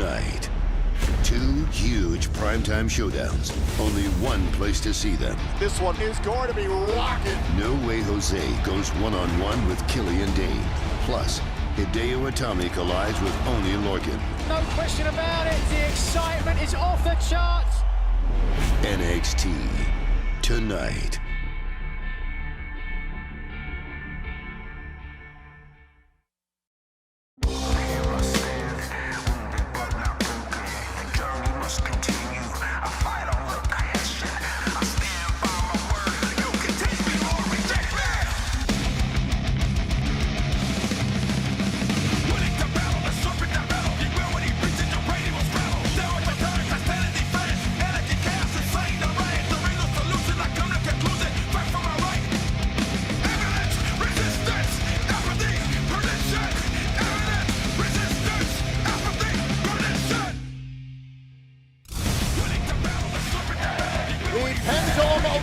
Tonight, two huge primetime showdowns. Only one place to see them. This one is going to be rocking. No Way Jose goes one-on-one with Killian Dane. Plus, Hideo Itami collides with Oney Lorcan. No question about it. The excitement is off the charts. NXT tonight.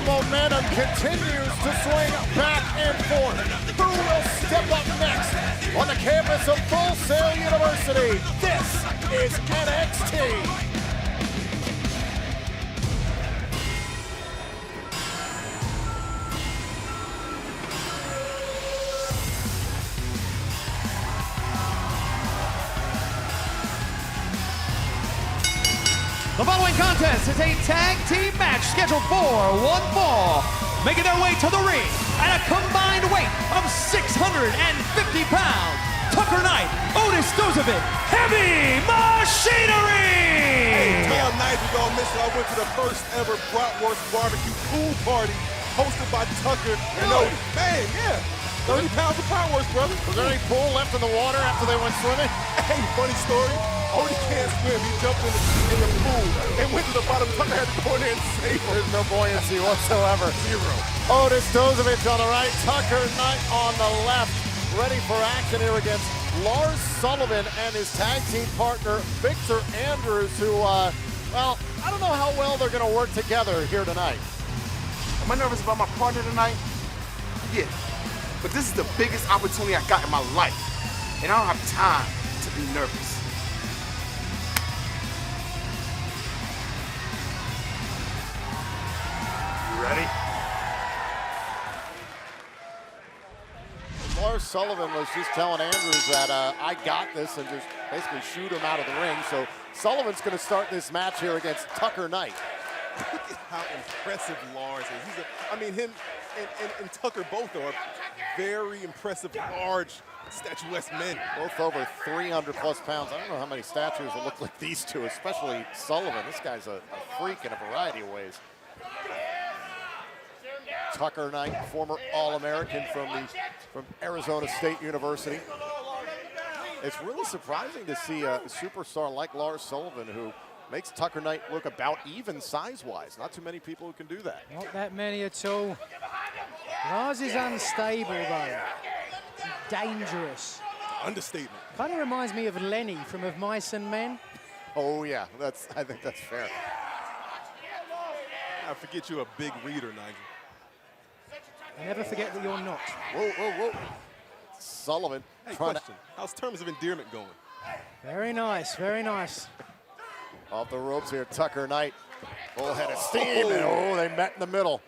Momentum continues to swing back and forth. Who will step up next on the campus of Full Sail University? This is NXT. The following contest is a tag team match scheduled for one fall. Making their way to the ring at a combined weight of 650 pounds, Tucker Knight, Otis Dozovic, Heavy Machinery! Hey, 12 nights ago, I went to the first ever Bratwurst Barbecue pool party hosted by Tucker and Otis. Man, yeah, 30 pounds of Bratwurst, brother. Was there any pool left in the water after they went swimming? Hey, funny story. Otis can't swim. He jumped in the pool and went to the bottom. Tucker had to go in there and save him. There's no buoyancy whatsoever. Zero. Otis Dozovic on the right, Tucker Knight on the left. Ready for action here against Lars Sullivan and his tag team partner, Victor Andrews, who, well, I don't know how well they're going to work together here tonight. Am I nervous about my partner tonight? Yeah. But this is the biggest opportunity I got in my life. And I don't have time to be nervous. Ready? Lars Sullivan was just telling Andrews that I got this and just basically shoot him out of the ring. So Sullivan's going to start this match here against Tucker Knight. Look at how impressive Lars is. Him and Tucker both are very impressive, large, statuesque men. Both over 300 plus pounds. I don't know how many statues will look like these two, especially Sullivan. This guy's a freak in a variety of ways. Tucker Knight, former All-American from Arizona State University. It's really surprising to see a superstar like Lars Sullivan, who makes Tucker Knight look about even size-wise. Not too many people who can do that. Not that many at all. Lars is unstable, though. Dangerous. Understatement. Kind of reminds me of Lenny from Of Mice and Men. Oh, yeah. I think that's fair. I forget you're a big reader, Nigel. I never forget that you're not. Whoa, whoa, whoa. Sullivan. Hey, question. How's terms of endearment going? Very nice, very nice. Off the ropes here, Tucker Knight. Full head of steam, and they met in the middle.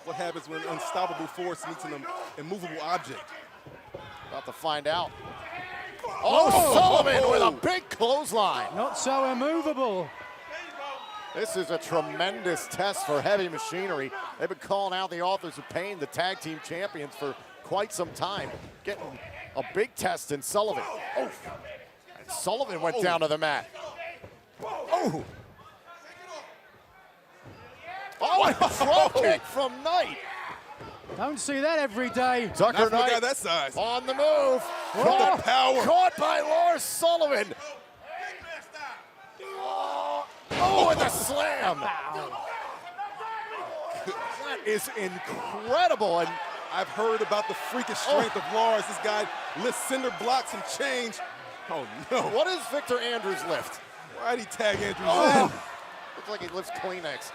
What happens when an unstoppable force meets an immovable object? About to find out. Oh, Sullivan with a big clothesline. Not so immovable. This is a tremendous test for Heavy Machinery. They've been calling out the Authors of Pain, the tag team champions, for quite some time. Getting a big test in Sullivan. Oh, and Sullivan went down to the mat. Oh, a throw kick from Knight. Don't see that every day. Tucker Not for a guy Knight that size. on the move. With the power. Caught by Lars Sullivan. Oh, and the slam. That is incredible. And I've heard about the freakish strength of Lars. This guy lifts cinder blocks and change. Oh, no. what does Victor Andrews lift? Why'd he tag Andrews Oh, in? looks like he lifts Kleenex.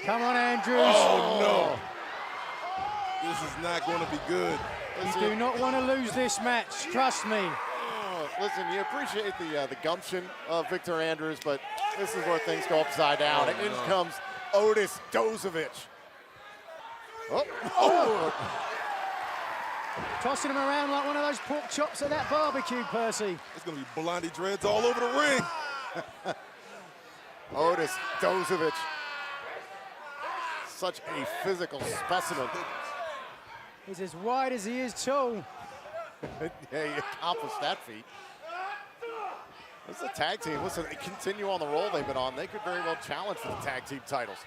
Come on, Andrews. Oh, no. This is not going to be good. You do not want to lose this match, trust me. Listen, you appreciate the gumption of Victor Andrews, but this is where things go upside down. In comes Otis Dozovic. Oh. Tossing him around like one of those pork chops at that barbecue, Percy. It's going to be Blondie Dreads all over the ring. Otis Dozovic. Such a physical specimen. He's as wide as he is tall. Yeah, he accomplished that feat. This is a tag team. Listen, they continue on the roll they've been on. They could very well challenge for the tag team titles.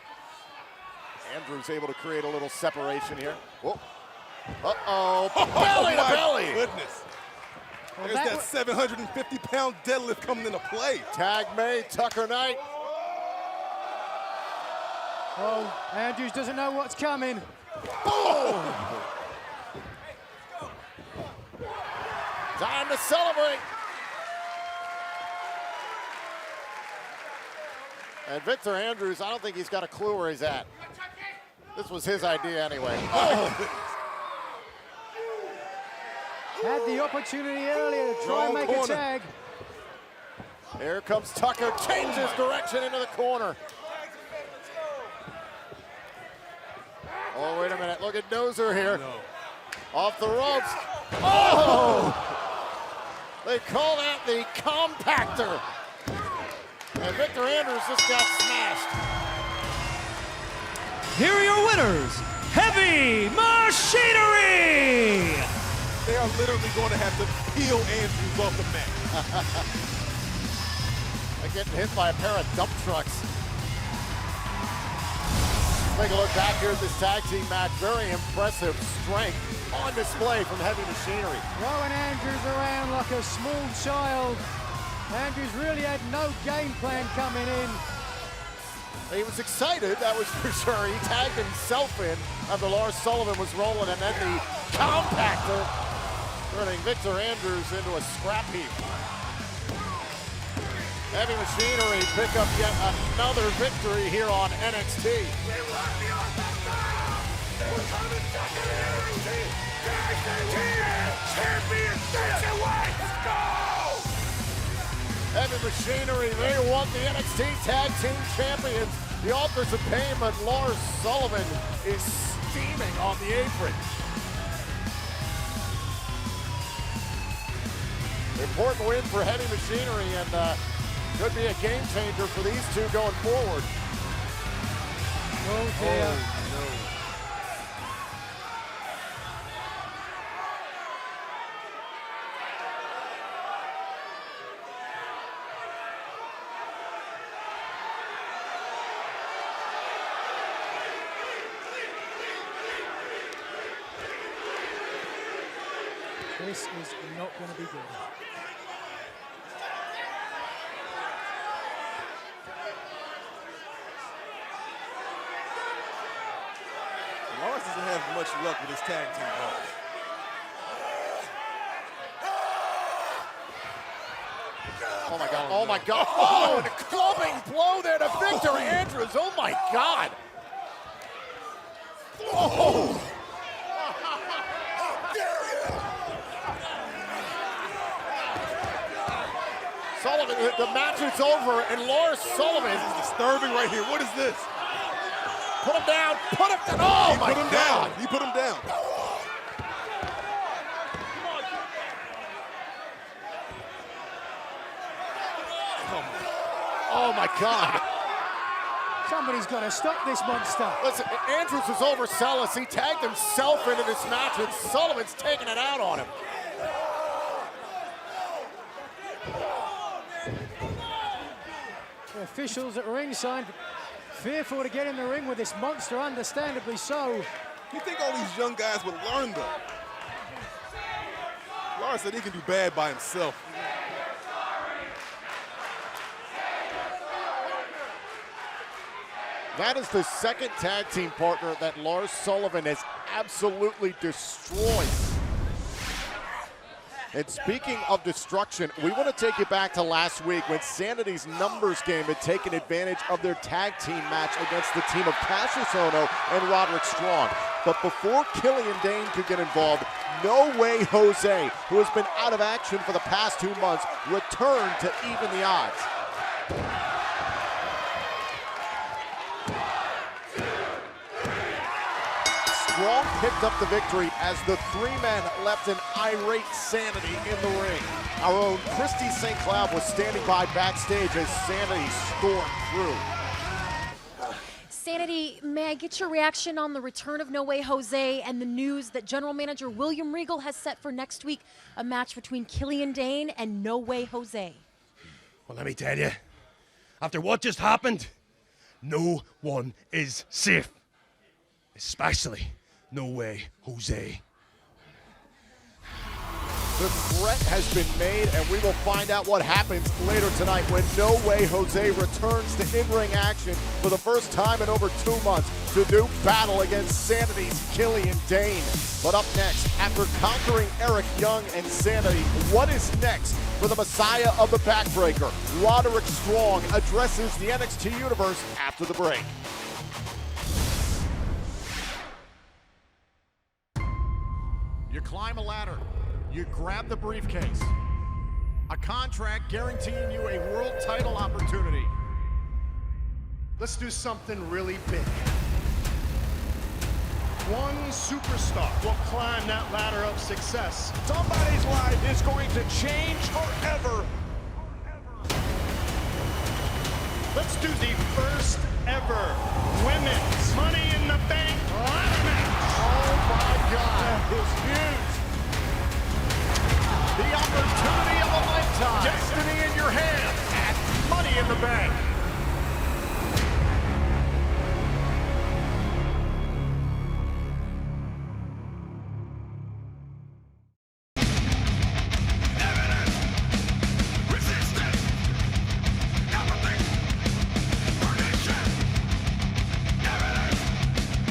Andrews able to create a little separation here. Whoa. Uh-oh. Belly to belly. Goodness. Well, There's that 750-pound deadlift coming into play. Tag made, Tucker Knight. Oh, Andrews doesn't know what's coming. Boom! Time to celebrate. And Victor Andrews, I don't think he's got a clue where he's at. This was his idea anyway. Oh. Had the opportunity earlier to try and make a tag. Here comes Tucker, changes direction into the corner. Oh, wait a minute, look at Dozer here. No. Off the ropes. Oh! They call that the compactor. And Victor Andrews just got smashed. Here are your winners, Heavy Machinery! They are literally going to have to peel Andrews off the mat. They're getting hit by a pair of dump trucks. Take a look back here at this tag team match. Very impressive strength on display from Heavy Machinery. Throwing Andrews around like a small child. Andrews really had no game plan coming in. He was excited, that was for sure. He tagged himself in after Lars Sullivan was rolling, and then the compactor turning Victor Andrews into a scrap heap. Heavy Machinery pick up yet another victory here on NXT. Heavy Machinery, they want the NXT Tag Team Champions. The Authors of Pain, but Lars Sullivan is steaming on the apron. Important win for Heavy Machinery, and could be a game changer for these two going forward. Oh dear. This is not going to be good. Lars doesn't have much luck with his tag team partners. Oh my God, oh my God. Oh, and a clubbing blow there to Victor Andrews. Oh my God. Oh. Sullivan, the match is over, and Lars Sullivan. This is disturbing right here. What is this? Put him down, put him down. Oh my Put him God. down. He put him down. Oh my God. Somebody's got to stop this monster. Listen, Andrews was overzealous. He tagged himself into this match, and Sullivan's taking it out on him. The officials at ringside fearful to get in the ring with this monster, understandably so. You think all these young guys would learn, though? Lars said he can do bad by himself. That is the second tag team partner that Lars Sullivan has absolutely destroyed. And speaking of destruction, we want to take you back to last week when Sanity's numbers game had taken advantage of their tag team match against the team of Cassius Ohno and Roderick Strong. But before Killian Dane could get involved, No Way Jose, who has been out of action for the past 2 months, returned to even the odds. Strong picked up the victory as the 3 men left an irate Sanity in the ring. Our own Christy St. Cloud was standing by backstage as Sanity stormed through. Sanity, may I get your reaction on the return of No Way Jose and the news that General Manager William Regal has set for next week a match between Killian Dane and No Way Jose? Well, let me tell you, after what just happened, no one is safe. Especially No Way Jose. The threat has been made, and we will find out what happens later tonight when No Way Jose returns to in-ring action for the first time in over 2 months to do battle against Sanity's Killian Dane. But up next, after conquering Eric Young and Sanity, what is next for the Messiah of the Backbreaker? Roderick Strong addresses the NXT Universe after the break. You climb a ladder. You grab the briefcase. A contract guaranteeing you a world title opportunity. Let's do something really big. One superstar will climb that ladder of success. Somebody's life is going to change forever. Let's do the first ever women's Money in the Bank ladder match. Oh my God, that is huge. The opportunity of a lifetime. Destiny in your hands at Money in the Bank.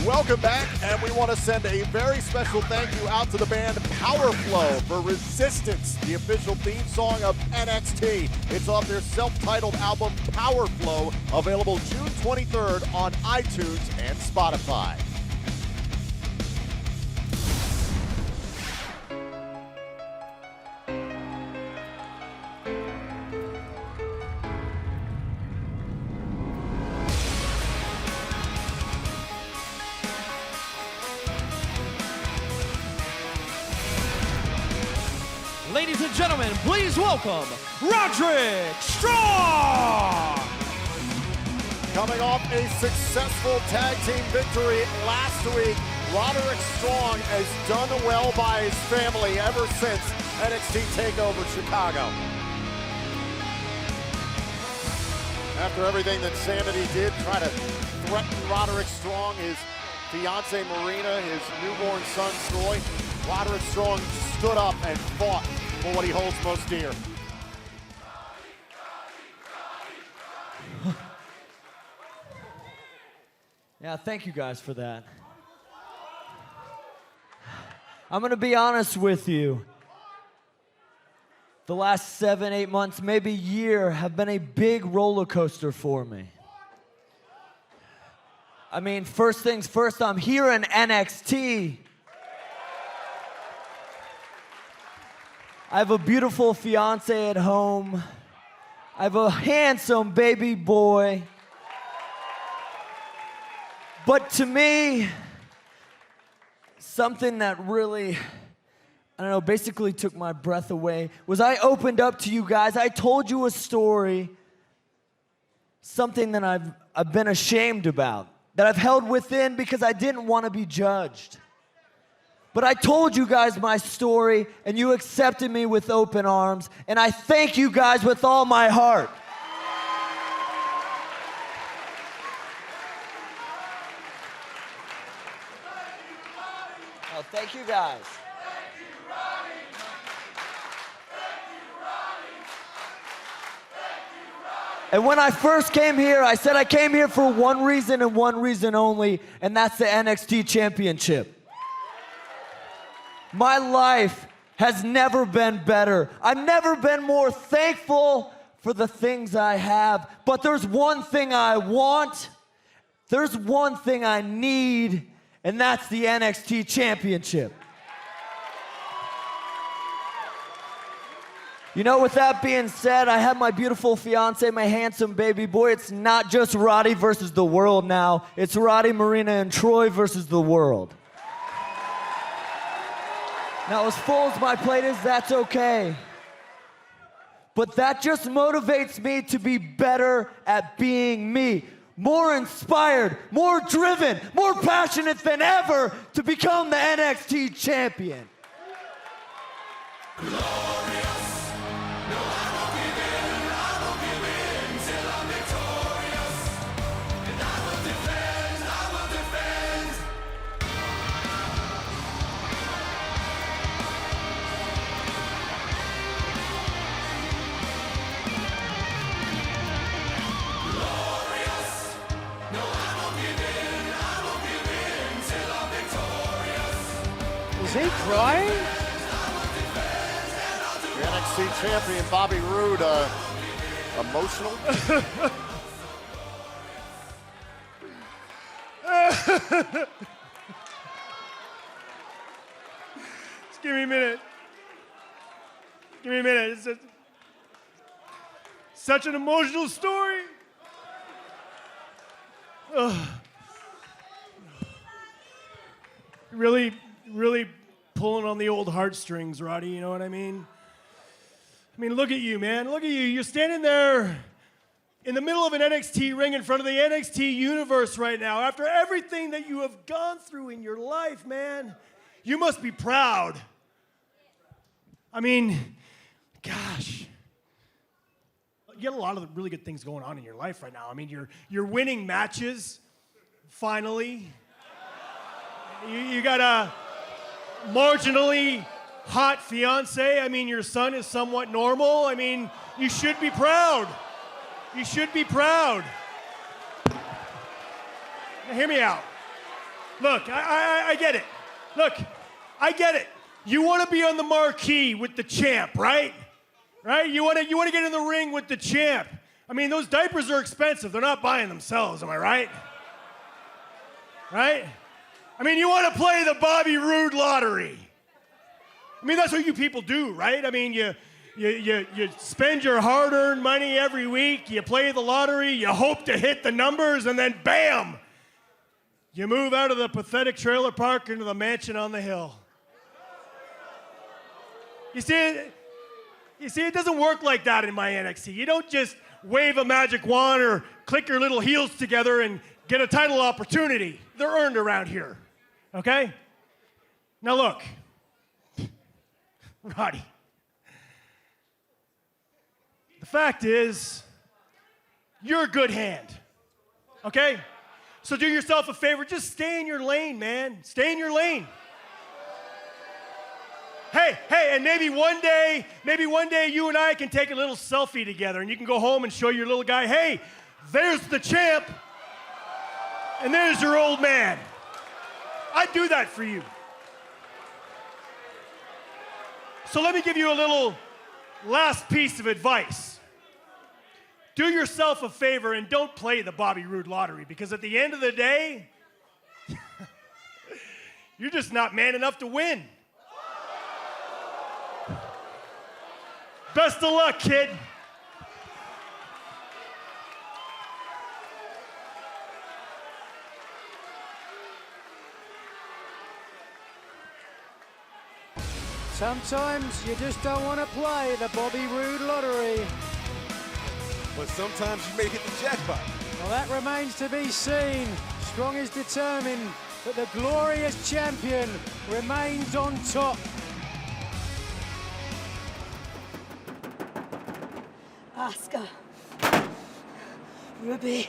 Welcome back, and we want to send a very special thank you out to the band Power Flow for Resistance, the official theme song of NXT. It's off their self-titled album Power Flow, available June 23rd on iTunes and Spotify. Ladies and gentlemen, please welcome Roderick Strong! Coming off a successful tag team victory last week, Roderick Strong has done well by his family ever since NXT TakeOver Chicago. After everything that Sanity did, try to threaten Roderick Strong, his fiancee Marina, his newborn son Troy, Roderick Strong stood up and fought for what he holds most dear. Yeah, thank you guys for that. I'm gonna be honest with you. The last 7, 8 months, maybe year, have been a big roller coaster for me. I mean, first things first, I'm here in NXT. I have a beautiful fiance at home. I have a handsome baby boy. But to me, something that really, I don't know, basically took my breath away was I opened up to you guys. I told you a story, something that I've been ashamed about, that I've held within because I didn't want to be judged. But I told you guys my story, and you accepted me with open arms, and I thank you guys with all my heart. Oh, thank you guys. And when I first came here, I said I came here for one reason and one reason only, and that's the NXT Championship. My life has never been better. I've never been more thankful for the things I have. But there's one thing I want, there's one thing I need, and that's the NXT Championship. You know, with that being said, I have my beautiful fiance, my handsome baby boy. It's not just Roddy versus the world now. It's Roddy, Marina, and Troy versus the world. Now, as full as my plate is, that's okay. But that just motivates me to be better at being me. More inspired, more driven, more passionate than ever to become the NXT champion. Is he crying? The NXT champion Bobby Roode, emotional. Just give me a minute. Give me a minute. It's such an emotional story. Really pulling on the old heartstrings, Roddy, you know what I mean? I mean, look at you, man. Look at you. You're standing there in the middle of an NXT ring in front of the NXT universe right now. After everything that you have gone through in your life, man, you must be proud. I mean, gosh. You got a lot of really good things going on in your life right now. I mean, you're winning matches, finally. You got a marginally hot fiance. I mean, your son is somewhat normal. I mean, you should be proud. You should be proud. Now, hear me out. Look, I get it. Look, I get it. You want to be on the marquee with the champ, right? Right? You want to get in the ring with the champ. I mean, those diapers are expensive. They're not buying themselves, am I right? Right? I mean, you want to play the Bobby Roode lottery. I mean, that's what you people do, right? I mean, you spend your hard-earned money every week, you play the lottery, you hope to hit the numbers, and then bam! You move out of the pathetic trailer park into the mansion on the hill. You see, it doesn't work like that in my NXT. You don't just wave a magic wand or click your little heels together and get a title opportunity. They're earned around here, okay? Now look, Roddy, the fact is, you're a good hand, okay? So do yourself a favor, just stay in your lane, man. Stay in your lane. Hey, and maybe one day you and I can take a little selfie together and you can go home and show your little guy, hey, there's the champ and there's your old man. I'd do that for you. So let me give you a little last piece of advice. Do yourself a favor and don't play the Bobby Roode lottery, because at the end of the day, you're just not man enough to win. Best of luck, kid. Sometimes you just don't want to play the Bobby Roode lottery. But sometimes you may hit the jackpot. Well, that remains to be seen. Strong is determined, but the glorious champion remains on top. Asuka, Ruby,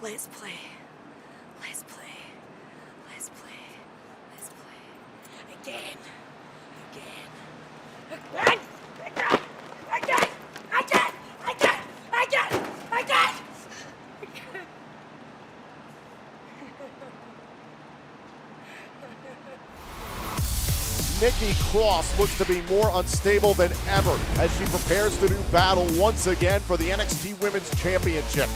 let's play. Let's play. Let's play. Let's play. Again. Nikki Cross looks to be more unstable than ever as she prepares to do battle once again for the NXT Women's Championship.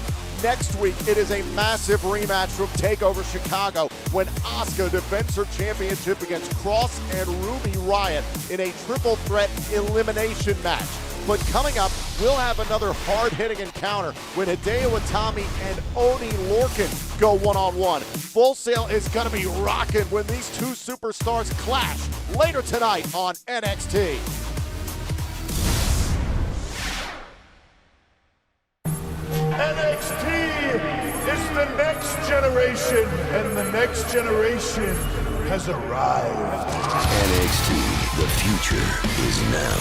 Next week, it is a massive rematch from TakeOver Chicago when Asuka defends her championship against Cross and Ruby Riott in a triple threat elimination match. But coming up, we'll have another hard-hitting encounter when Hideo Itami and Oni Lorcan go one-on-one. Full Sail is going to be rocking when these two superstars clash later tonight on NXT. NXT is the next generation, and the next generation has arrived. NXT, the future is now.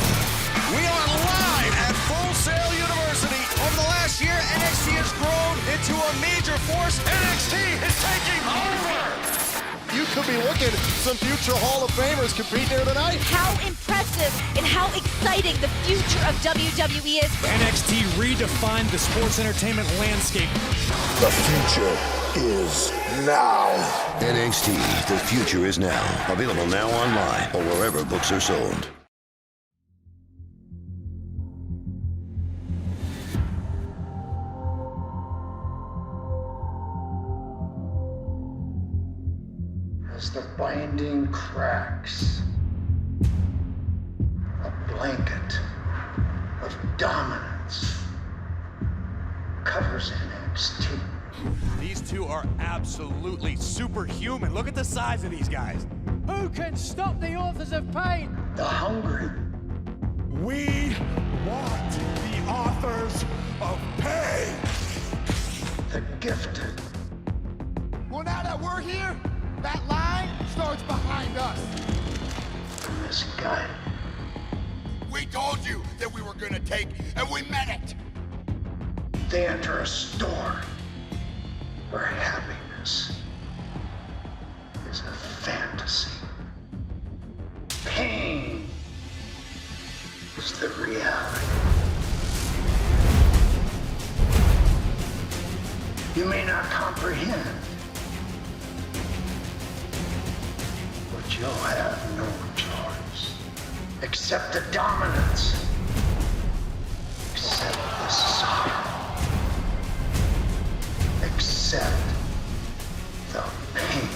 We are live at Full Sail University. Over the last year, NXT has grown into a major force. NXT is taking over. You could be looking at some future Hall of Famers competing here tonight. How impressive and how exciting the future of WWE is. NXT redefined the sports entertainment landscape. The future is now. NXT, the future is now. Available now online or wherever books are sold. As the binding cracks, a blanket of dominance covers NXT. These two are absolutely superhuman. Look at the size of these guys. Who can stop the authors of pain? The hungry. We want the authors of pain. The gifted. Well, now that we're here, that line starts behind us. The misguided. We told you that we were gonna take, and we meant it. They enter a store where happiness is a fantasy. Pain is the reality. You may not comprehend, but you'll have no choice. Accept the dominance. Accept the sorrow. Accept the pain.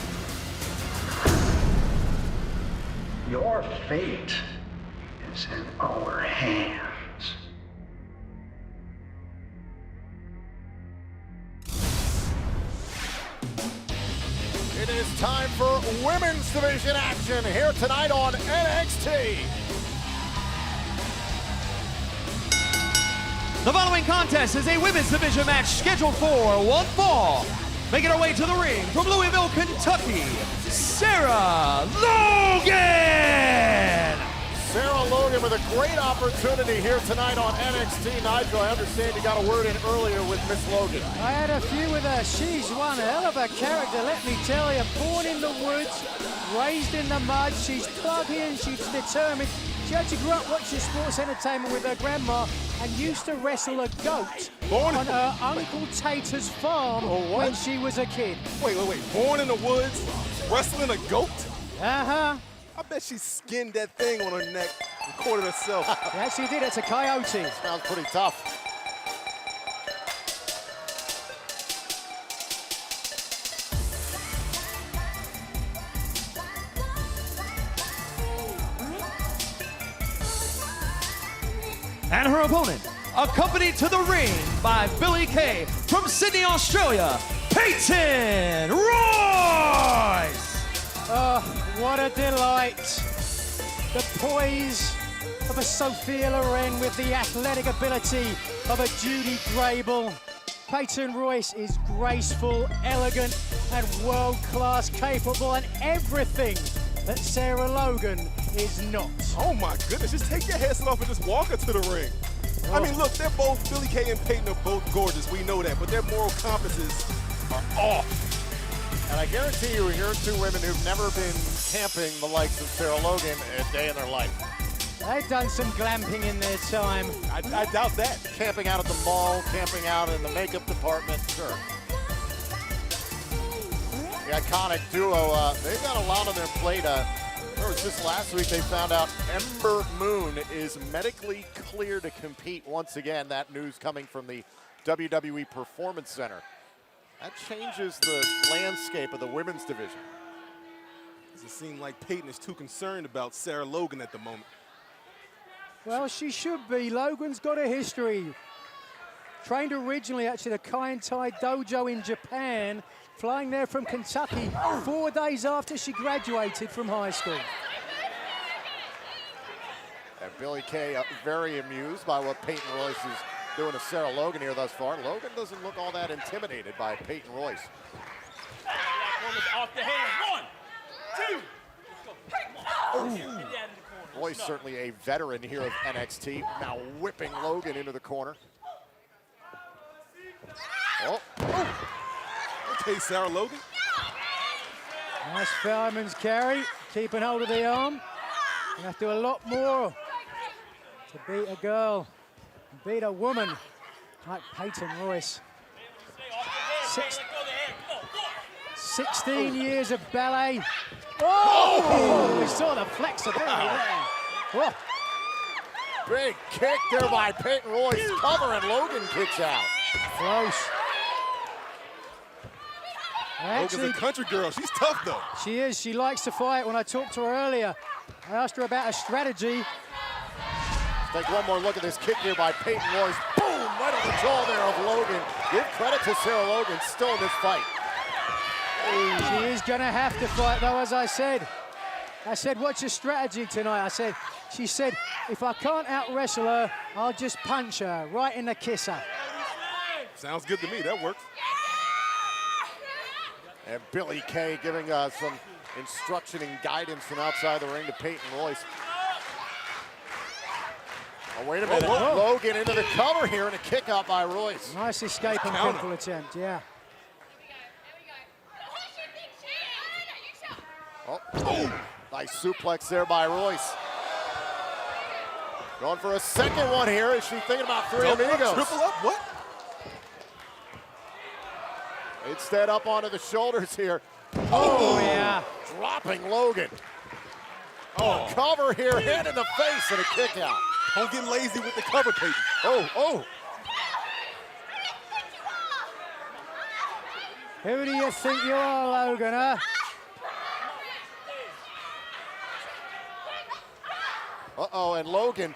Your fate is in our hands. It is time for women's division action here tonight on NXT. The following contest is a women's division match scheduled for one fall. Making her way to the ring from Louisville, Kentucky, Sarah Logan! Sarah Logan with a great opportunity here tonight on NXT. Nigel, I understand you got a word in earlier with Miss Logan. I had a few with her. She's one hell of a character, let me tell you. Born in the woods, raised in the mud. She's plugged in, she's determined. She actually grew up watching sports entertainment with her grandma and used to wrestle a goat on her Uncle Tater's farm when she was a kid. Wait. Born in the woods, wrestling a goat? Uh-huh. I bet she skinned that thing on her neck and caught it herself. Yeah, she did. It's a coyote. Sounds pretty tough. And her opponent, accompanied to the ring by Billie Kay from Sydney, Australia, Peyton Royce! What a delight. The poise of a Sophia Loren with the athletic ability of a Judy Grable. Peyton Royce is graceful, elegant, and world-class capable, and everything that Sarah Logan is not. Oh my goodness, just take your headset off and just walk her to the ring. I mean, look, they're both, Billie Kay and Peyton are both gorgeous, we know that, but their moral compasses are off. And I guarantee you, here are two women who've never been camping the likes of Sarah Logan a day in their life. They've done some glamping in their time. I doubt that. Camping out at the mall, camping out in the makeup department, sure. The iconic duo, they've got a lot on their plate. It was just last week they found out Ember Moon is medically clear to compete once again. That news coming from the WWE Performance Center. That changes the landscape of the women's division. Does it seem like Peyton is too concerned about Sarah Logan at the moment? Well, she should be. Logan's got a history. Trained originally actually at the Kaientai Dojo in Japan, flying there from Kentucky 4 days after she graduated from high school. And Billie Kay very amused by what Peyton Royce is doing to Sarah Logan here thus far. Logan doesn't look all that intimidated by Peyton Royce. Off the hand. 1, 2. Royce certainly a veteran here of NXT. Now whipping Logan into the corner. Oh. Okay, Sarah Logan. Nice fireman's carry, keeping hold of the arm. You have to do a lot more to beat a girl, beat a woman like Peyton Royce. 16 years of ballet. Oh! We saw the flexibility there. Oh. Big kick there by Peyton Royce. Cover and Logan kicks out. Close. Logan's a country girl. She's tough, though. She is. She likes to fight. When I talked to her earlier, I asked her about her strategy. Take one more look at this kick here by Peyton Royce. Boom! Right on the jaw there of Logan. Give credit to Sarah Logan, still in this fight. She is going to have to fight, though, as I said. I said, what's your strategy tonight? She said, if I can't out-wrestle her, I'll just punch her right in the kisser. Sounds good to me. That works. And Billie Kay giving some instruction and guidance from outside the ring to Peyton Royce. Oh, wait a minute. Whoa. Logan into the cover here and a kick out by Royce. Nice escape and pinfall attempt, yeah. Oh, nice suplex there by Royce. Going for a second one here. Is she thinking about three amigos? Triple up, what? Instead up onto the shoulders here. Oh, yeah. Dropping Logan. Oh, cover here, hand in the face and a kick out. Don't get lazy with the cover, Peyton. Oh. Who do you think you are, Logan, huh? Uh-oh, and Logan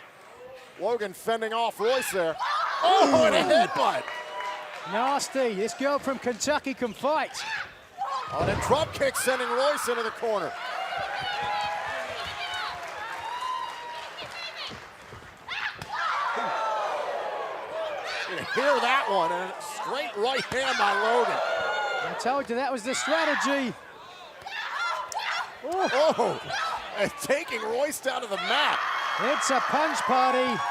fending off Royce there. Oh, and a headbutt. Nasty. This girl from Kentucky can fight. Oh, and a drop kick sending Royce into the corner. You can hear that one, and a straight right hand by Logan. I told you that was the strategy. Oh, and taking Royce down to the mat. It's a punch party.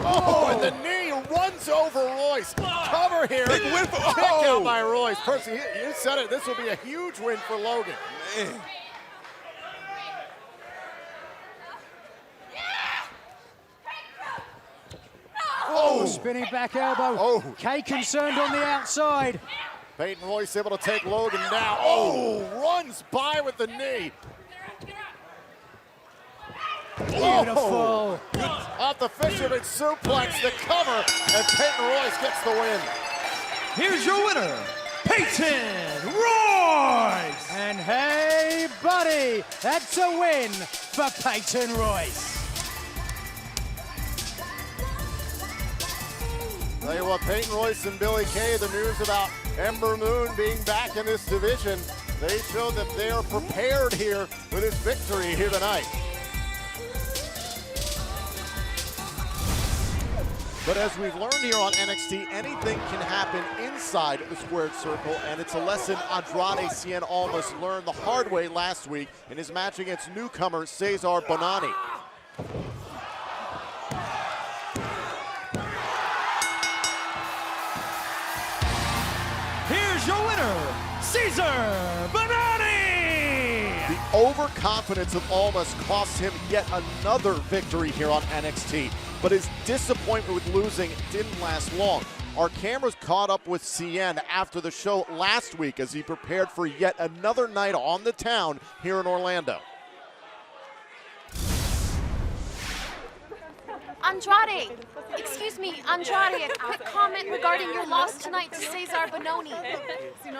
Oh, and the knee runs over Royce. Cover here. Big win for Kick out by Royce. Percy, you said it. This will be a huge win for Logan. Man. Oh, spinning back elbow. Oh. Kay concerned on the outside. Peyton Royce able to take Logan down. Oh, runs by with the knee. Beautiful. Off the fisherman suplex, the cover, and Peyton Royce gets the win. Here's your winner, Peyton Royce. And hey, buddy, that's a win for Peyton Royce. Tell you what, Peyton Royce and Billie Kay, the news about Ember Moon being back in this division, they show that they are prepared here with this victory here tonight. But as we've learned here on NXT, anything can happen inside the squared circle, and it's a lesson Andrade Cien Almas learned the hard way last week in his match against newcomer Cesar Bonani. Here's your winner, Cesar Bonani. The overconfidence of Almas cost him yet another victory here on NXT, but his disappointment with losing didn't last long. Our cameras caught up with Cien after the show last week as he prepared for yet another night on the town here in Orlando. Andrade, excuse me, Andrade, a quick comment regarding your loss tonight to Cesar Bononi.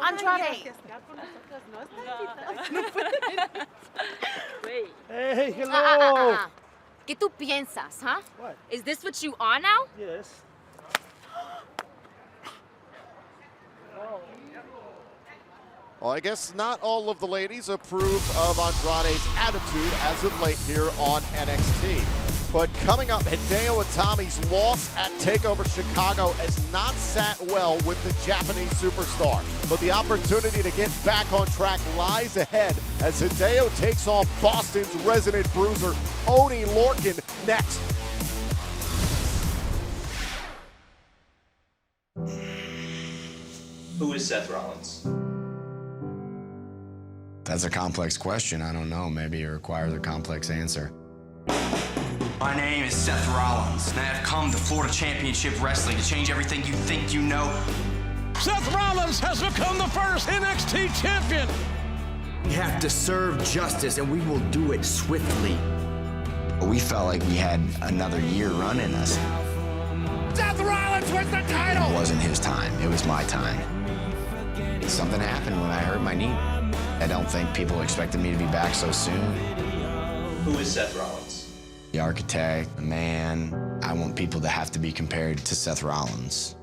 Andrade. Hey, hello. ¿Qué tú piensas, huh? What? Is this what you are now? Yes. Well, I guess not all of the ladies approve of Andrade's attitude as of late here on NXT. But coming up, Hideo Itami's loss at TakeOver Chicago has not sat well with the Japanese superstar. But the opportunity to get back on track lies ahead as Hideo takes on Boston's resident bruiser, Oney Lorcan, next. Who is Seth Rollins? That's a complex question. I don't know. Maybe it requires a complex answer. My name is Seth Rollins, and I have come to Florida Championship Wrestling to change everything you think you know. Seth Rollins has become the first NXT champion. We have to serve justice, and we will do it swiftly. We felt like we had another year run in us. Seth Rollins wins the title. It wasn't his time. It was my time. Something happened when I hurt my knee. I don't think people expected me to be back so soon. Who is Seth Rollins? The architect, the man. I want people to have to be compared to Seth Rollins.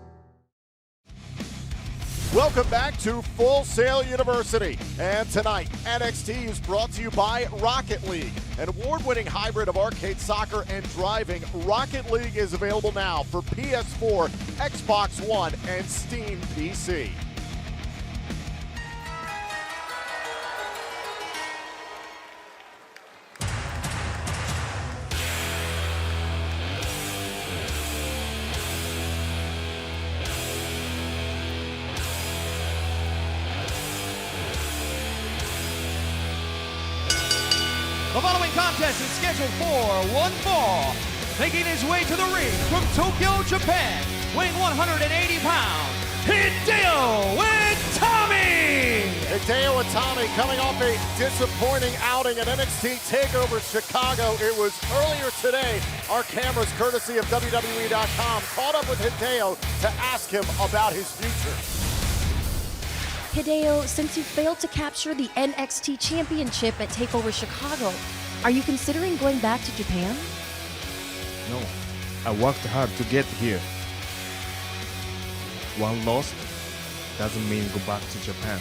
Welcome back to Full Sail University. And tonight, NXT is brought to you by Rocket League, an award-winning hybrid of arcade soccer and driving. Rocket League is available now for PS4, Xbox One, and Steam PC. The following contest is scheduled for one fall. Making his way to the ring from Tokyo, Japan, weighing 180 pounds, Hideo Itami! Hideo Itami coming off a disappointing outing at NXT TakeOver Chicago. It was earlier today. Our cameras, courtesy of WWE.com, caught up with Hideo to ask him about his future. Hideo, since you failed to capture the NXT Championship at TakeOver Chicago, are you considering going back to Japan? No, I worked hard to get here. One loss doesn't mean go back to Japan.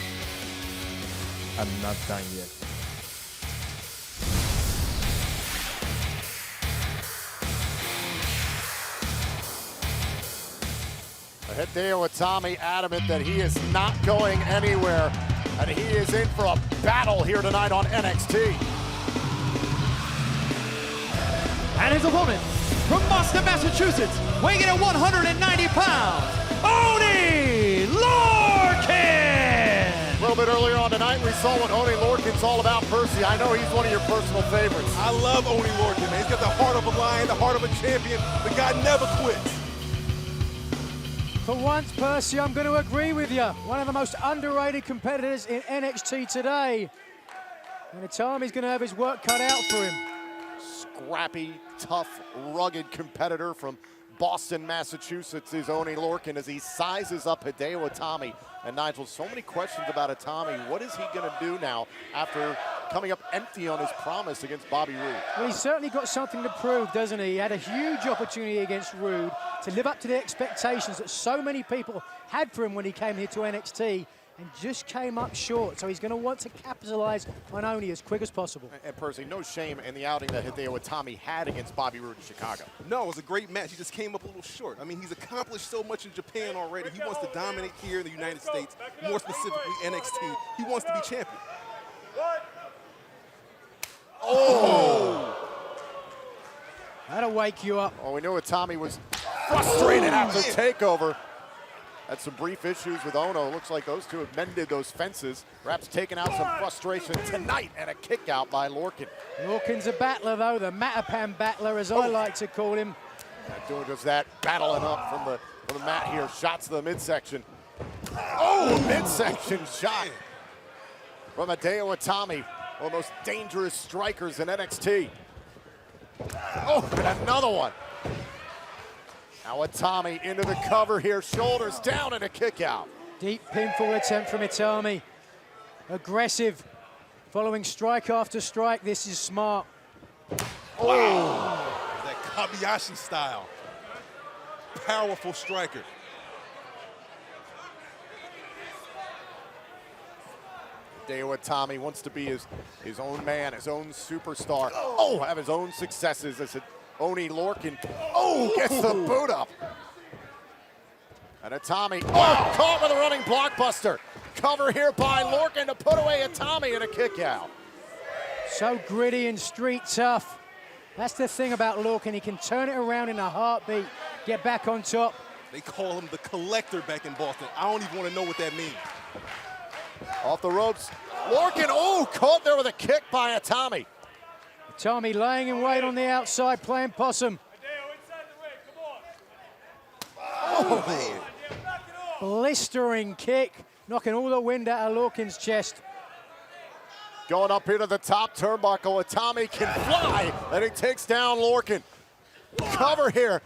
I'm not done yet. Hideo Itami adamant that he is not going anywhere, and he is in for a battle here tonight on NXT. And his opponent, from Boston, Massachusetts, weighing in at 190 pounds, Oney Lorcan! A little bit earlier on tonight, we saw what Oney Lorcan's all about, Percy. I know he's one of your personal favorites. I love Oney Lorcan, man. He's got the heart of a lion, the heart of a champion. The guy never quits. For once, Percy, I'm going to agree with you. One of the most underrated competitors in NXT today. And Itami's going to have his work cut out for him. Scrappy, tough, rugged competitor from Boston, Massachusetts is Oney Lorcan as he sizes up Hideo Itami. And Nigel, so many questions about Itami. What is he going to do now after coming up empty on his promise against Bobby Roode? Well, he's certainly got something to prove, doesn't he? He had a huge opportunity against Roode to live up to the expectations that so many people had for him when he came here to NXT, and just came up short. So he's going to want to capitalize on Oney as quick as possible. And Percy, no shame in the outing that Hideo Itami had against Bobby Roode in Chicago. No, it was a great match. He just came up a little short. I mean, he's accomplished so much in Japan already. He wants to dominate here in the United States, more specifically NXT. He wants to be champion. Oh! That'll wake you up. Oh, we knew Itami was frustrated after TakeOver. Had some brief issues with Ono. Looks like those two have mended those fences. Perhaps taken out some frustration tonight, and a kick out by Lorcan. Lorcan's a battler, though, the Matapan battler, as I like to call him. Doing just that, battling up from the mat here. Shots to the midsection. Oh, midsection shot from Hideo Itami, one of the most dangerous strikers in NXT. Oh, and another one. Now Itami into the cover here, shoulders down and a kick out. Deep pinfall attempt from Itami. Aggressive, following strike after strike. This is smart. Oh! That Kobayashi style. Powerful striker. Hideo Itami wants to be his own man, his own superstar. Oh, have his own successes as Oni Lorcan. Oh, gets the boot up. And Itami, oh, caught with a running blockbuster. Cover here by Lorcan to put away Itami and a kick out. So gritty and street tough. That's the thing about Lorcan. He can turn it around in a heartbeat, get back on top. They call him the collector back in Boston. I don't even want to know what that means. Off the ropes, Lorcan, oh, caught there with a kick by Itami. Itami laying in wait on the outside, playing possum. Oh, man. Blistering kick, knocking all the wind out of Lorcan's chest. Going up here to the top turnbuckle, Itami can fly, and he takes down Lorcan. Cover here,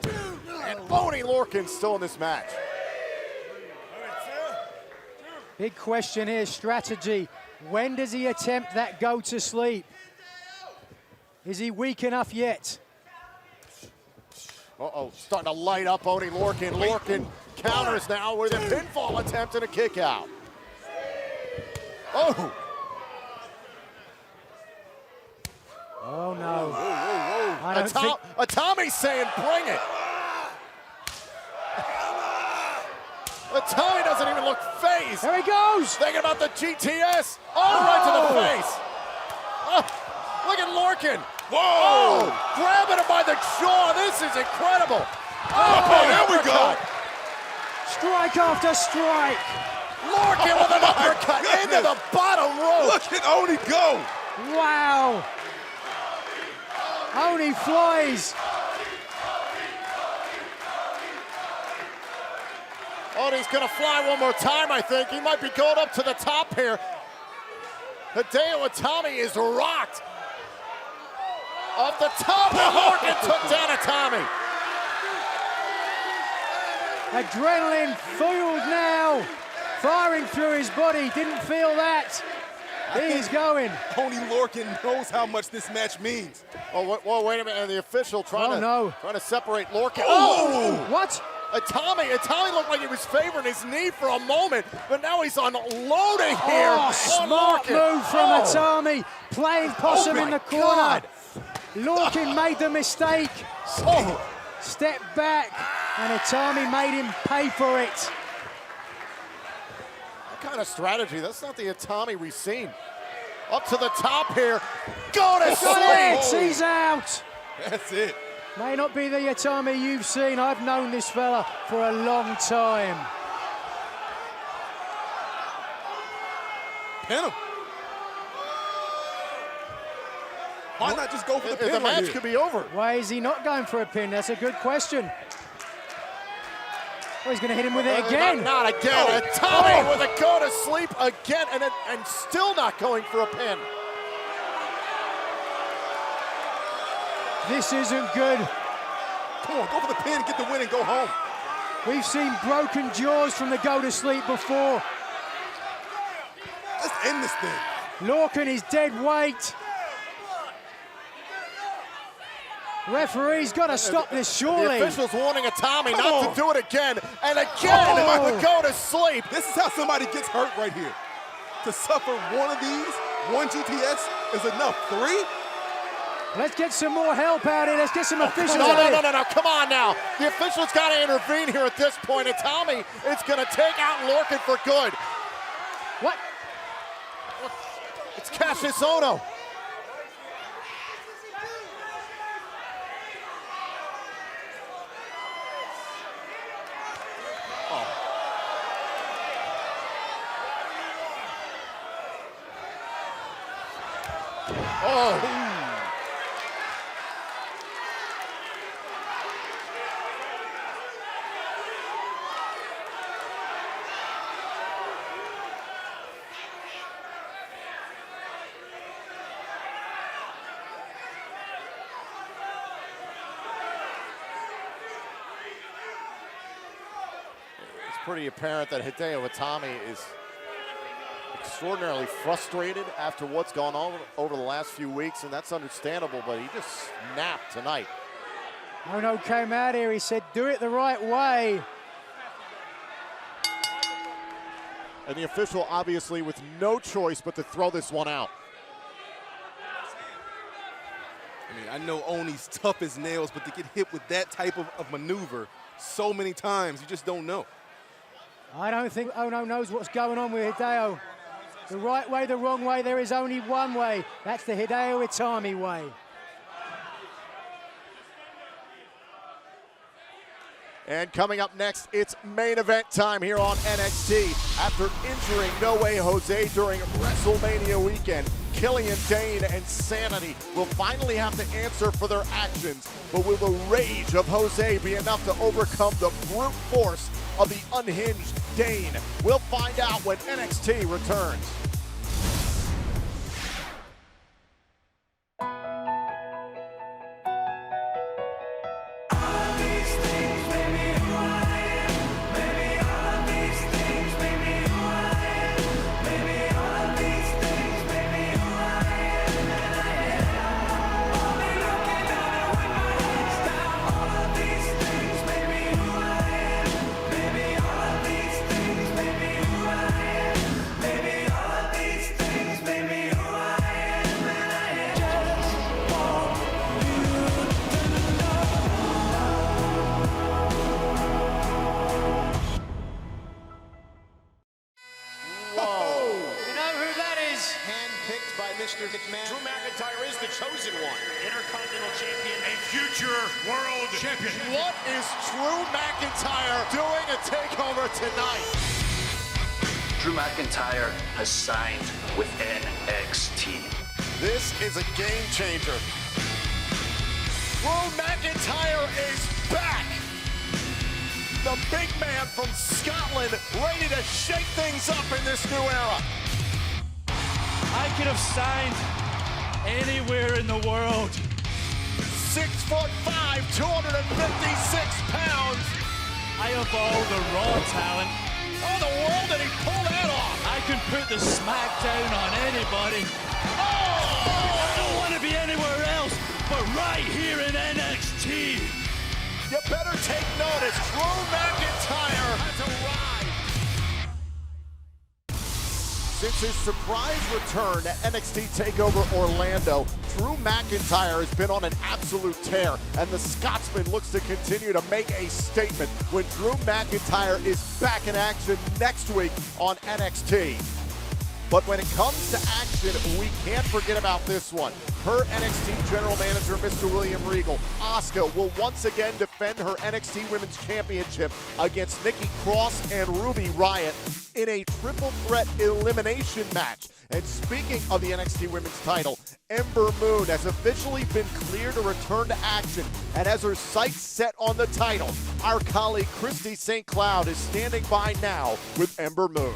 and Oni Lorcan still in this match. Big question here, strategy. When does he attempt that go to sleep? Is he weak enough yet? Uh-oh, starting to light up Oni Lorcan. Lorcan counters now with a pinfall attempt and a kick out. Oh! Oh no. Whoa. Itami's saying bring it. Itami doesn't even look phased. There he goes. Thinking about the GTS. Oh, right to the face. Oh, look at Lorcan. Whoa! Oh, grabbing him by the jaw. This is incredible. Oh, there we go. Strike after strike. Lorcan with an uppercut into the bottom rope. Look at Oni go. Wow. Oni flies. Oni's gonna fly one more time, I think. He might be going up to the top here. Hideo Itami is rocked. Off the top, and Lorcan took down Itami. Adrenaline fueled now. Firing through his body, didn't feel that. He's going. Oni Lorcan knows how much this match means. Oh, wait a minute, and the official trying to separate Lorcan. Oh! What? Itami looked like he was favoring his knee for a moment, but now he's unloading here. Oh, smart move from Itami, playing possum in the corner. God. Lorcan made the mistake. Step back, and Itami made him pay for it. What kind of strategy? That's not the Itami we've seen. Up to the top here. Go to sleep. He's out. That's it. May not be the Itami you've seen. I've known this fella for a long time. Pin him. Why not just go for the pin? The right match here? could be over. Why is he not going for a pin? That's a good question. Oh, he's going to hit him with it again. Not again. Itami with a go to sleep again, and still not going for a pin. This isn't good. Come on, go for the pin, get the win, and go home. We've seen broken jaws from the go to sleep before. Let's end this thing. Lorcan is dead weight. Referee's got to stop this, surely. The official's warning Itami not to do it again, and again with go to sleep. This is how somebody gets hurt right here. To suffer one of these, one GTS is enough. 3? Let's get some more help out here. Let's get some officials No, out here. no, come on now. The official's got to intervene here at this point. Itami is going to take out Lorcan for good. What? It's Cassius Ohno. Oh. pretty apparent that Hideo Itami is extraordinarily frustrated after what's gone on over the last few weeks, and that's understandable, but he just snapped tonight. Ono came out here, he said, do it the right way. And the official obviously with no choice but to throw this one out. I mean, I know Oni's tough as nails, but to get hit with that type of maneuver so many times, you just don't know. I don't think Ono knows what's going on with Hideo. The right way, the wrong way, there is only one way. That's the Hideo Itami way. And coming up next, it's main event time here on NXT. After injuring No Way Jose during WrestleMania weekend, Killian Dane and Sanity will finally have to answer for their actions. But will the rage of Jose be enough to overcome the brute force of the unhinged Dane? We'll find out when NXT returns. Mr. McMahon. Drew McIntyre is the chosen one. Intercontinental champion. A future world champion. What is Drew McIntyre doing a takeover tonight? Drew McIntyre has signed with NXT. This is a game changer. Drew McIntyre is back. The big man from Scotland, ready to shake things up in this new era. I could have signed anywhere in the world. 6'5", 256 pounds. I have all the raw talent. How in the world did he pull that off? I can put the smack down on anybody. I don't want to be anywhere else but right here in NXT. You better take notice. Drew McIntyre has arrived. Since his surprise return at NXT TakeOver Orlando, Drew McIntyre has been on an absolute tear, and the Scotsman looks to continue to make a statement when Drew McIntyre is back in action next week on NXT. But when it comes to action, we can't forget about this one. Her NXT General Manager, Mr. William Regal, Asuka, will once again defend her NXT Women's Championship against Nikki Cross and Ruby Riott in a triple threat elimination match. And speaking of the NXT Women's title, Ember Moon has officially been cleared to return to action and has her sights set on the title. Our colleague Christy St. Cloud is standing by now with Ember Moon.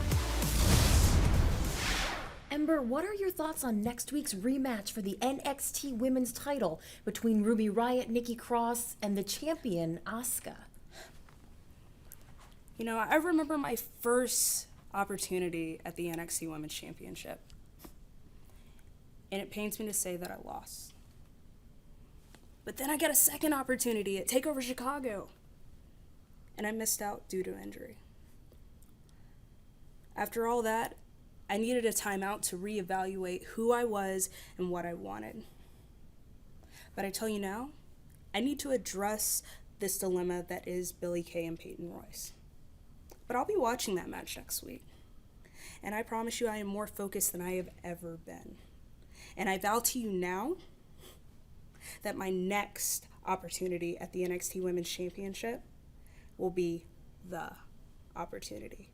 Ember, what are your thoughts on next week's rematch for the NXT Women's title between Ruby Riott, Nikki Cross, and the champion, Asuka? You know, I remember my first opportunity at the NXT Women's Championship, and it pains me to say that I lost. But then I got a second opportunity at TakeOver Chicago, and I missed out due to injury. After all that, I needed a timeout to reevaluate who I was and what I wanted. But I tell you now, I need to address this dilemma that is Billie Kay and Peyton Royce. But I'll be watching that match next week. And I promise you I am more focused than I have ever been. And I vow to you now that my next opportunity at the NXT Women's Championship will be the opportunity.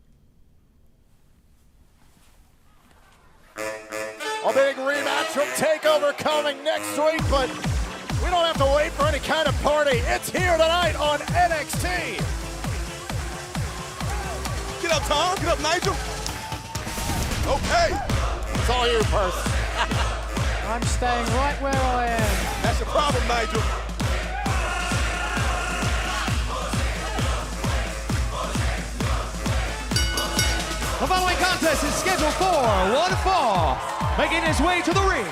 A big rematch from TakeOver coming next week, but we don't have to wait for any kind of party. It's here tonight on NXT. Get up, Tom. Get up, Nigel. Okay. It's all you, Perth. I'm staying right where I am. That's your problem, Nigel. The following contest is scheduled for one fall. Making his way to the ring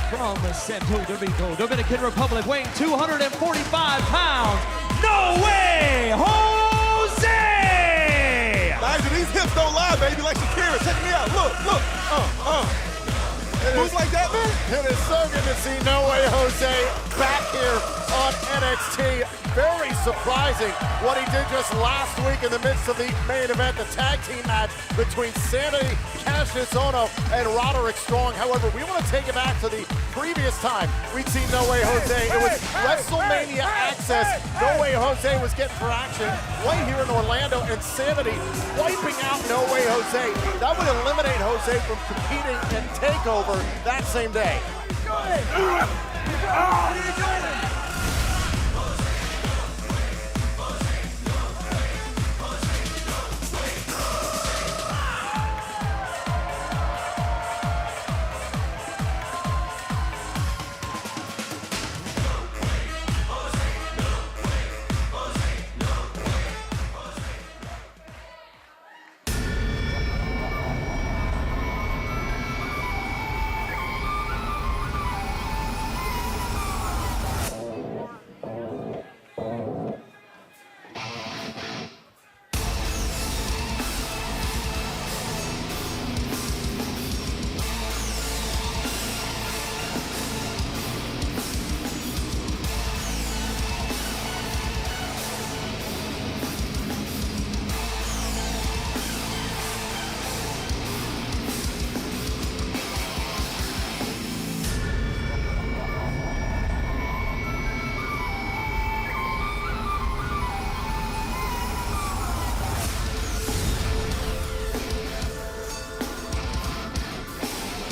from Santo Domingo, Dominican Republic, weighing 245 pounds. No Way Jose! Nigel, these hips don't lie, baby, like Shakira. Check me out. Look. Moves like that, man. It is so good to see No Way Jose back here on NXT. Very surprising what he did just last week in the midst of the main event, the tag team match between Sanity, Cassius Ohno, and Roderick Strong. However, we want to take it back to the previous time we'd seen No Way Jose. It was WrestleMania Access. No Way Jose was getting for action right here in Orlando, and Sanity wiping out No Way Jose. That would eliminate Jose from competing in TakeOver that same day.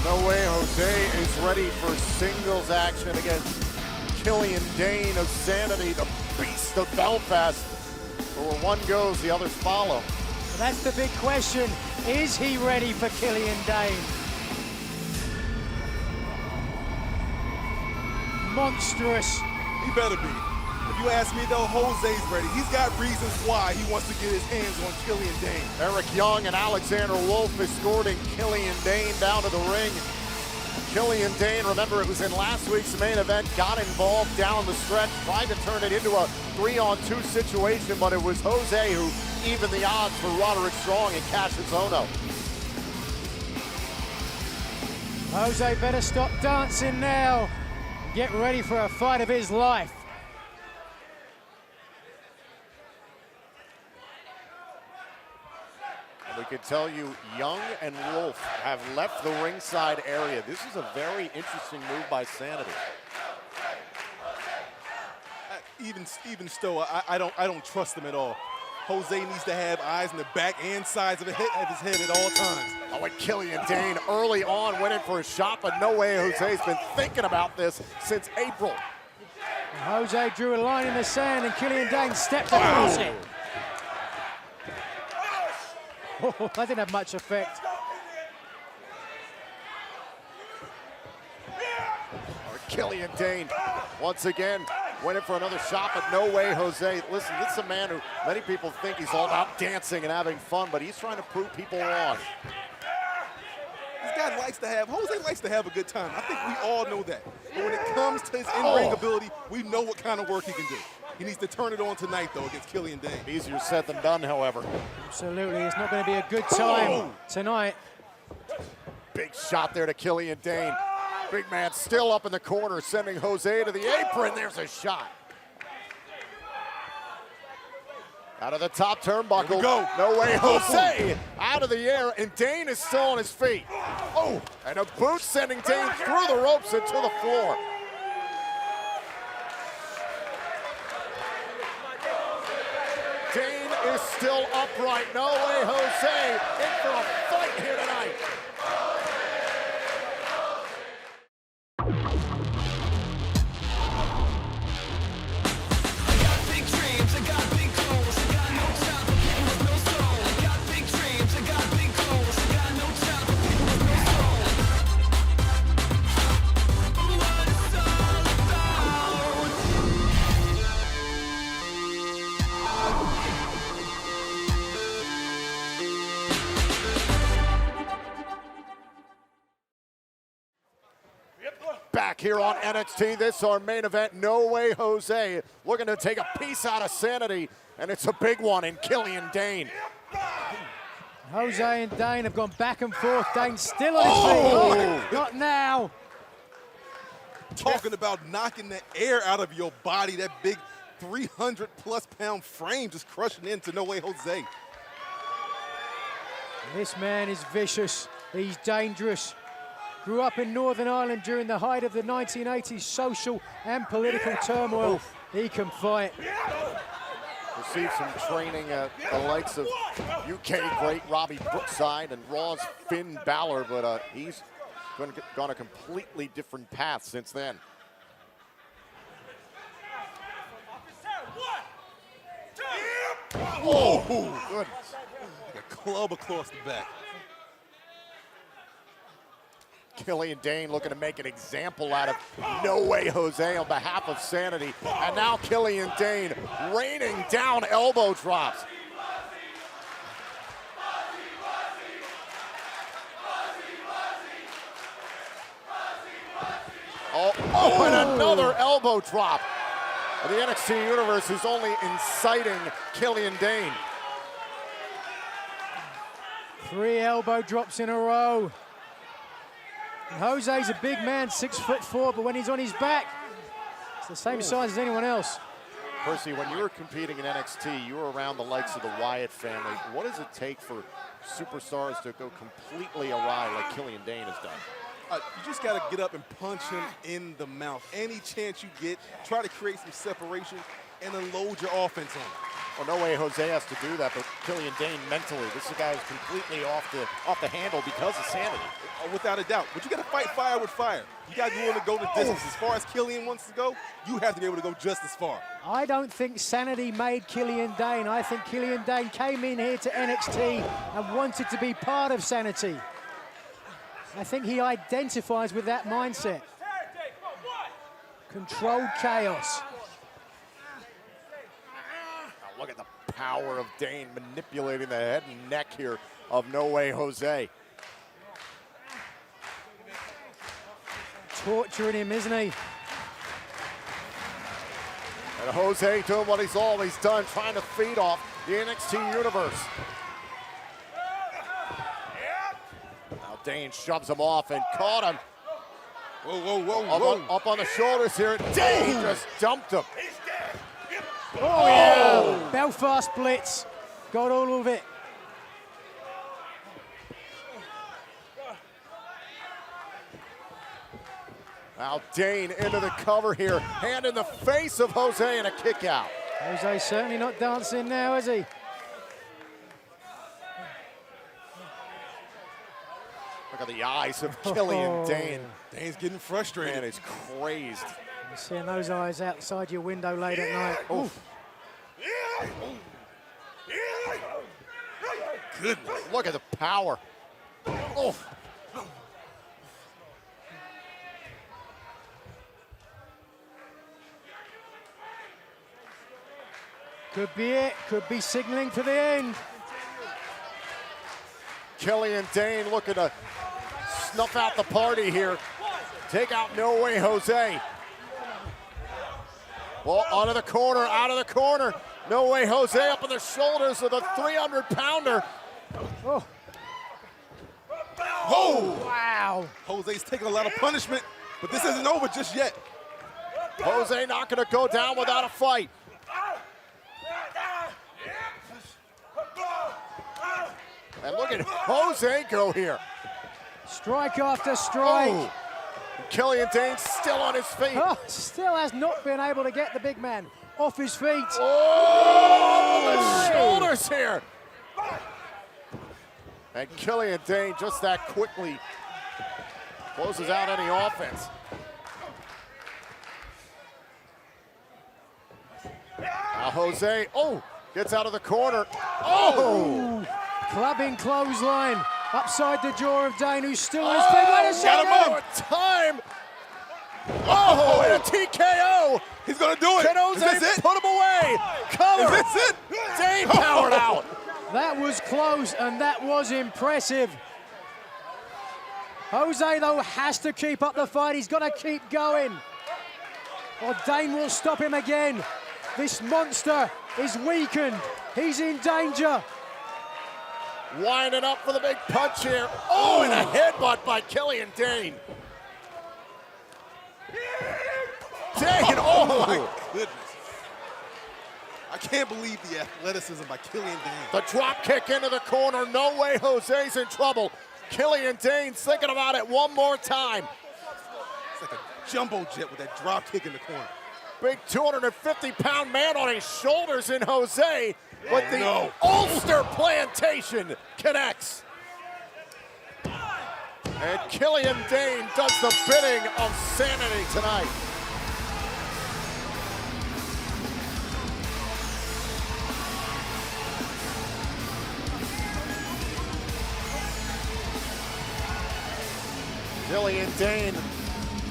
No Way Jose is ready for singles action against Killian Dane of Sanity, the Beast of Belfast. But where one goes, the others follow. That's the big question. Is he ready for Killian Dane? Monstrous. He better be. If you ask me though, Jose's ready. He's got reasons why he wants to get his hands on Killian Dane. Eric Young and Alexander Wolf escorting Killian Dane down to the ring. Killian Dane, remember it was in last week's main event, got involved down the stretch, tried to turn it into a 3-on-2 situation, but it was Jose who evened the odds for Roderick Strong and Cassius Ohno. Jose better stop dancing now. Get ready for a fight of his life. We could tell you Young and Wolf have left the ringside area. This is a very interesting move by Sanity. Even still, I don't trust him at all. Jose needs to have eyes in the back and sides of his head at all times. Oh, and Killian Dane early on went in for a shot, but No Way Jose's been thinking about this since April. Jose drew a line in the sand and Killian Dane stepped across it. Oh, that didn't have much effect. Killian Dane, once again, went in for another shot, but No Way Jose. Listen, this is a man who many people think he's all about dancing and having fun, but he's trying to prove people wrong. This guy Jose likes to have a good time. I think we all know that. But when it comes to his in-ring ability, we know what kind of work he can do. He needs to turn it on tonight, though, against Killian Dane. Easier said than done, however. Absolutely, it's not going to be a good time tonight. Big shot there to Killian Dane. Big man still up in the corner, sending Jose to the apron. There's a shot. Out of the top turnbuckle. Here we go. No Way Jose out of the air, and Dane is still on his feet. Oh, and a boot sending Dane through the ropes into the floor. Dane is still upright. No Way Jose in for a fight here tonight. back here on NXT. This is our main event. No Way Jose looking to take a piece out of Sanity, and it's a big one in Killian Dain. Jose and Dain have gone back and forth. Dain still on his feet. Oh, not now. Talking about knocking the air out of your body, that big 300-plus pound frame just crushing into No Way Jose. This man is vicious. He's dangerous. Grew up in Northern Ireland during the height of the 1980s social and political turmoil. He can fight. Received some training at the likes of UK great Robbie Brookside and Raw's Finn Balor, but he's gone a completely different path since then. Oh, goodness. Like a club across the back. Killian Dain looking to make an example out of No Way Jose on behalf of Sanity. And now Killian Dain raining down elbow drops. Oh, and another elbow drop. The NXT Universe is only inciting Killian Dain. 3 elbow drops in a row. And Jose's a big man, 6'4", but when he's on his back, it's the same size as anyone else. Percy, when you were competing in NXT, you were around the likes of the Wyatt family. What does it take for superstars to go completely awry like Killian Dain has done? You just got to get up and punch him in the mouth. Any chance you get, try to create some separation and unload your offense on him. Well, No Way Jose has to do that, but Killian Dain mentally, this guy is completely off the handle because of Sanity. Without a doubt. But you got to fight fire with fire. You got to be willing to go the distance. As far as Killian wants to go, you have to be able to go just as far. I don't think Sanity made Killian Dain. I think Killian Dain came in here to NXT and wanted to be part of Sanity. I think he identifies with that mindset. Controlled chaos. Now look at the power of Dain manipulating the head and neck here of No Way Jose. Torturing him, isn't he? And Jose doing what he's always done, trying to feed off the NXT Universe. Now Dain shoves him off and caught him. Whoa, whoa, whoa, whoa. Up on the shoulders here. Dain just dumped him. Oh, yeah. Belfast Blitz. Got all of it. Now Dain into the cover here. Hand in the face of Jose and a kick out. Jose's certainly not dancing now, is he? Look at the eyes of Killian Dain. Dain's getting frustrated. Man, he's crazed. You're seeing those eyes outside your window late at night. Oof. Goodness. Look at the power. Oof. Could be it. Could be signaling for the end. Killian Dain looking to snuff out the party here. Take out No Way Jose. Well, out of the corner, out of the corner. No Way Jose up on the shoulders of the 300-pounder. Oh. Oh! Wow. Jose's taking a lot of punishment, but this isn't over just yet. Jose not going to go down without a fight. And look at Jose go here. Strike after strike. Oh. Killian Dain still on his feet. Oh, still has not been able to get the big man off his feet. Oh, the shoulders here. And Killian Dain just that quickly closes out any offense. Now Jose, gets out of the corner. Oh! Clubbing clothesline upside the jaw of Dain, who's still on his feet. Wait a second. Got him up. Time. Oh, and a TKO. He's going to do it. Can Jose put him away? Cover. Is this it? Dain powered out. That was close, and that was impressive. Jose, though, has to keep up the fight. He's got to keep going, or Dane will stop him again. This monster is weakened. He's in danger. Winding up for the big punch here. Oh, and a headbutt by Killian Dane. Dane, oh my goodness. I can't believe the athleticism by Killian Dane. The drop kick into the corner. No way Jose's in trouble. Killian Dane's thinking about it one more time. It's like a jumbo jet with that drop kick in the corner. Big 250-pound man on his shoulders in Jose, but the Ulster plantation connects. And Killian Dane does the bidding of sanity tonight. Killian Dane,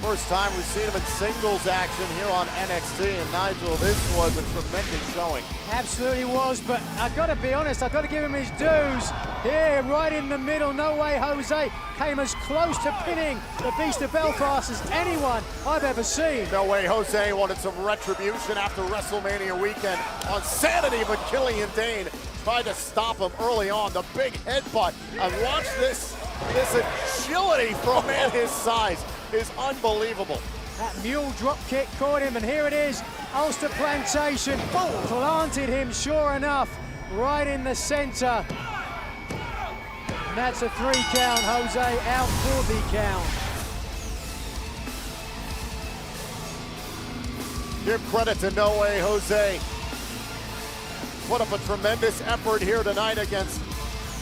first time we've seen him in singles action here on NXT, and Nigel, this was a tremendous showing. Absolutely was, but I've got to be honest, I've got to give him his dues. Here, right in the middle, No Way Jose came as close to pinning the Beast of Belfast as anyone I've ever seen. No Way Jose wanted some retribution after WrestleMania weekend on Sanity, but Killian Dane tried to stop him early on. The big headbutt, and watch this agility for a man his size is unbelievable. That mule drop kick caught him, and here it is. Ulster Plantation planted him, sure enough, right in the center. And that's a 3 count. Jose out for the count. Give credit to No Way Jose. Put up a tremendous effort here tonight against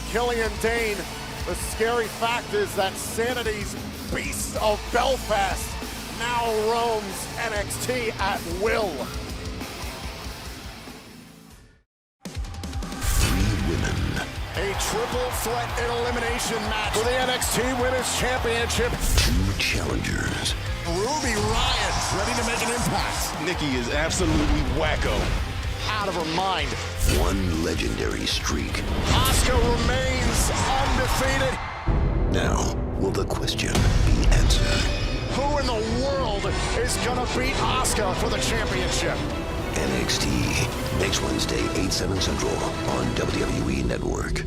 Killian Dane. The scary fact is that Sanity's Beast of Belfast now roams NXT at will. 3 women. A triple threat elimination match for the NXT Women's Championship. 2 challengers. Ruby Riott ready to make an impact. Nikki is absolutely wacko. Out of her mind. 1 legendary streak. Asuka remains undefeated. Now, will the question be answered? Who in the world is gonna beat Asuka for the championship? NXT, next Wednesday, 8/7 Central on WWE Network.